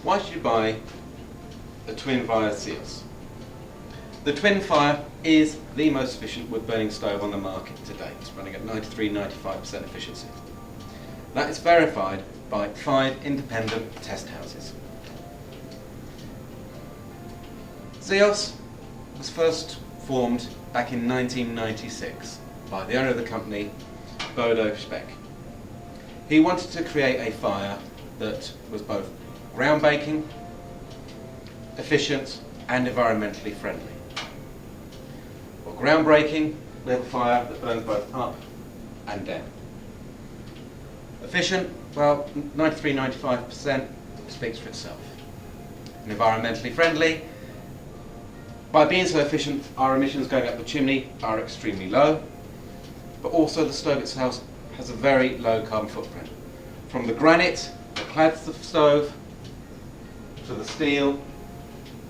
why should you buy a twin fire Xeoos? The twin fire is the most efficient wood burning stove on the market today. It's running at 93-95% efficiency. That is verified by 5 independent test houses. Xeoos was first formed back in 1996 by the owner of the company, Bodo Speck. He wanted to create a fire that was both groundbreaking, efficient and environmentally friendly. Well, groundbreaking, we have a fire that burns both up and down. Efficient, well, 93-95% speaks for itself. And environmentally friendly, by being so efficient, our emissions going up the chimney are extremely low, but also the stove itself has a very low carbon footprint. From the granite that clads the stove to the steel,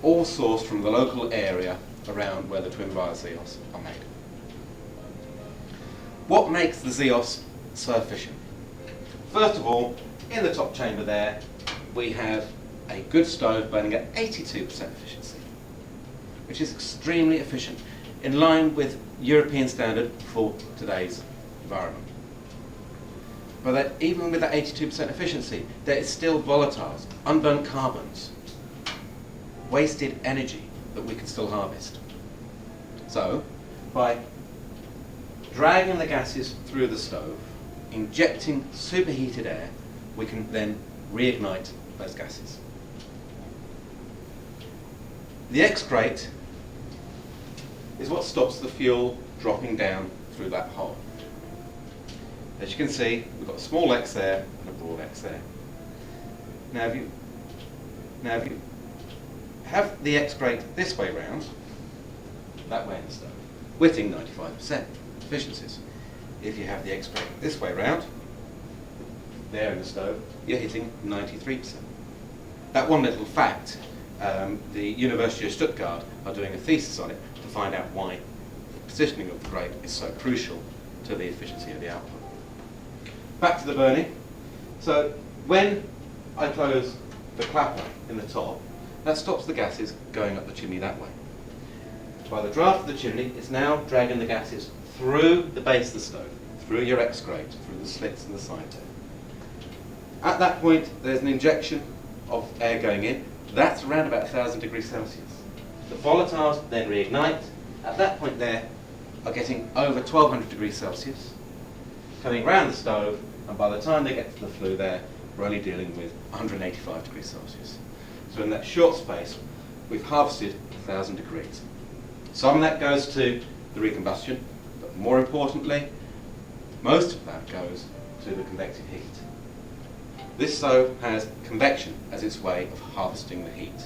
all sourced from the local area around where the twin fire Xeoos are made. What makes the Xeoos so efficient? First of all, in the top chamber there, we have a good stove burning at 82% efficiency, which is extremely efficient, in line with European standard for today's environment. But that even with that 82% efficiency, there is still volatiles, unburnt carbons, wasted energy that we can still harvest. So, by dragging the gases through the stove, injecting superheated air, we can then reignite those gases. The X-grate is what stops the fuel dropping down through that hole. As you can see, we've got a small X there and a broad X there. Now if you have the X-grate this way round, that way in the stove, we're hitting 95% efficiencies. If you have the X-grate this way round, there in the stove, you're hitting 93%. That one little fact, the University of Stuttgart are doing a thesis on it to find out why the positioning of the grate is so crucial to the efficiency of the output. Back to the burning. So when I close the clapper in the top, that stops the gases going up the chimney that way. By the draft of the chimney, it's now dragging the gases through the base of the stove, through your X-grate, through the slits in the side there. At that point, there's an injection of air going in. That's around about 1,000 degrees Celsius. The volatiles then reignite. At that point there, are getting over 1,200 degrees Celsius, coming around the stove, and by the time they get to the flue there, we're only dealing with 185 degrees Celsius. So in that short space, we've harvested 1,000 degrees. Some of that goes to the recombustion, but more importantly, most of that goes to the convective heat. This stove has convection as its way of harvesting the heat,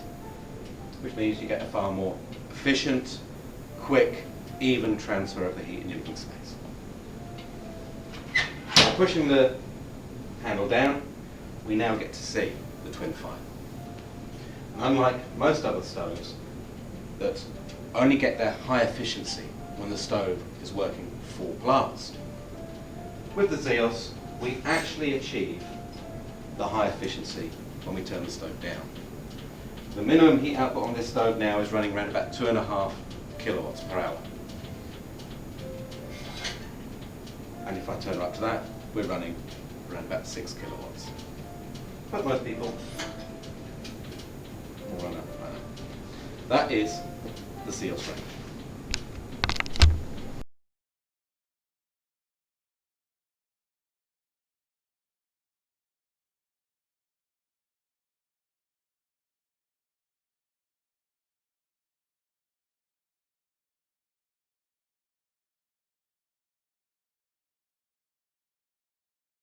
which means you get a far more efficient, quick, even transfer of the heat in your living space. By pushing the handle down, we now get to see the twin fire. And unlike most other stoves that only get their high efficiency when the stove is working full blast, with the Xeoos, we actually achieve the high efficiency when we turn the stove down. The minimum heat output on this stove now is running around about 2.5 kilowatts per hour. And if I turn it up to that, we're running around about 6 kilowatts. But most people will run up to that. That is the Xeoos range.